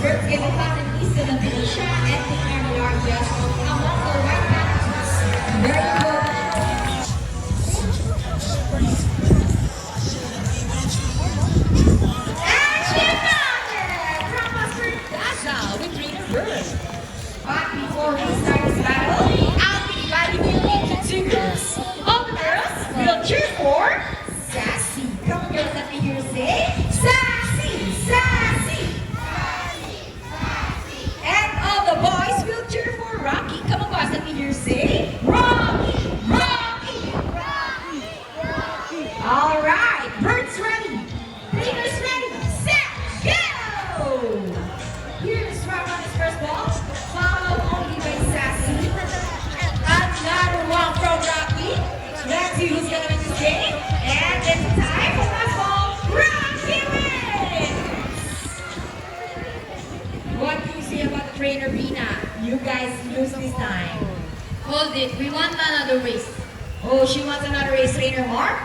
birds can be found in Eastern Indonesia and they are largest among the white panthers. Very good. But before we start this battle, I'll be dividing you into two groups. All the girls will cheer for Sassy. Come on, girls, let me hear you say Sassy, Sassy. And all the boys will cheer for Rocky. Come on, boys, let me hear you say Rocky, Rocky. All right, birds ready, trainers ready, set, go! Here's Rama's first ball, followed only by Sassy. Another one from Rocky. Let's see who's gonna win this game. And it's time for last ball. Rocky wins! What do you say about the trainer, Bina? You guys lose this time. Hold it, we want another race. Oh, she wants another race, trainer Mark?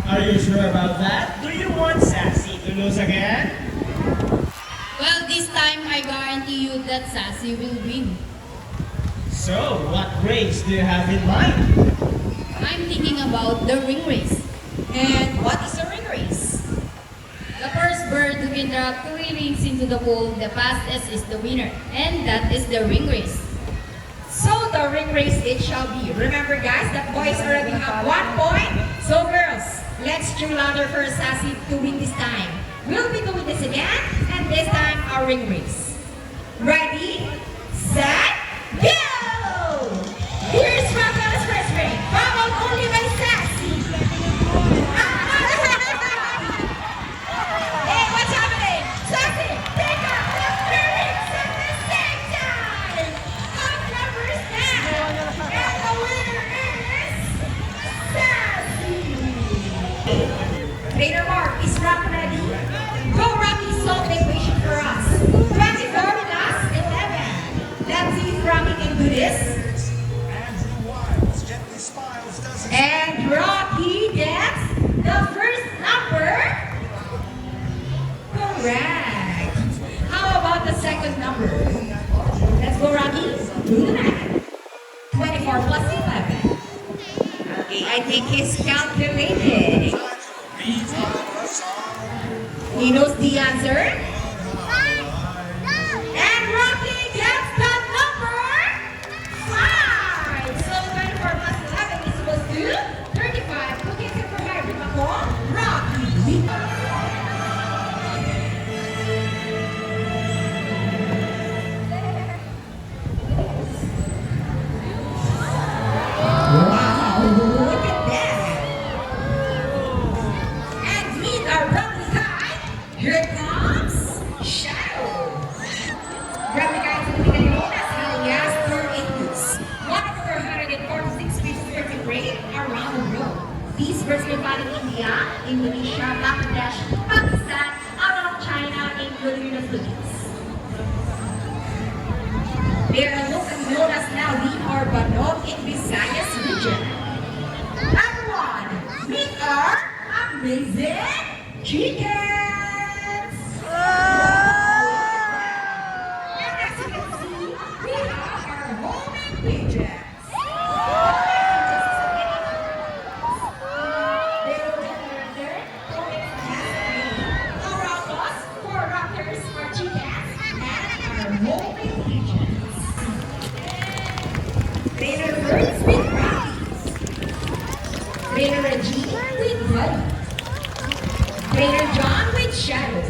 Are you sure about that? Do you want Sassy to lose again? Well, this time I guarantee you that Sassy will win. So, what race do you have in mind? I'm thinking about the ring race. And what is a ring race? The first bird who can drop 3 rings into the pool the fastest is the winner. And that is the ring race. So the ring race it shall be. Remember guys, that boys already have 1 point. So girls, let's cheer louder for Sassy to win this time. We'll be doing this again, and this time our ring race. Ready, set, go! Here's Rafael's first ring, followed only by Sassy. Hey, what's happening? Sassy, pick up the 3 rings at the same time. Up numbers down. And the winner is Sassy. Trainer Mark, is Rock ready? Go Rocky, solve the equation for us. 24 plus 11. Let's see if Rocky can do this. And Rocky gets the first number correct. How about the second number? Let's go Rocky, do the math. 24 plus 11. Okay, I think he's calculating. He knows the answer. And Rocky gets the number 5. So 24 plus 11 is equals to 35. Looking at for hybrid ako, Rocky. Wow, look at that. And meet our replica. Here comes Shadow. Replica is typically known as alias Tornadoes. One of over 146 fish surfing rate around the world. These birds are found in India, Indonesia, Bangladesh, Pakistan, out of China, including the Philippines. They are locally known as Naudi or Banot in Visayas region. Number 1, meet our amazing chickens! And as you can see, we have our homing pigeons. They will get their homing nest. Around us, 4 raptors, our chickens, and our homing pigeons. Trainer birds with Rockies. Trainer Regine with Buddy. Trainer John with Shadow.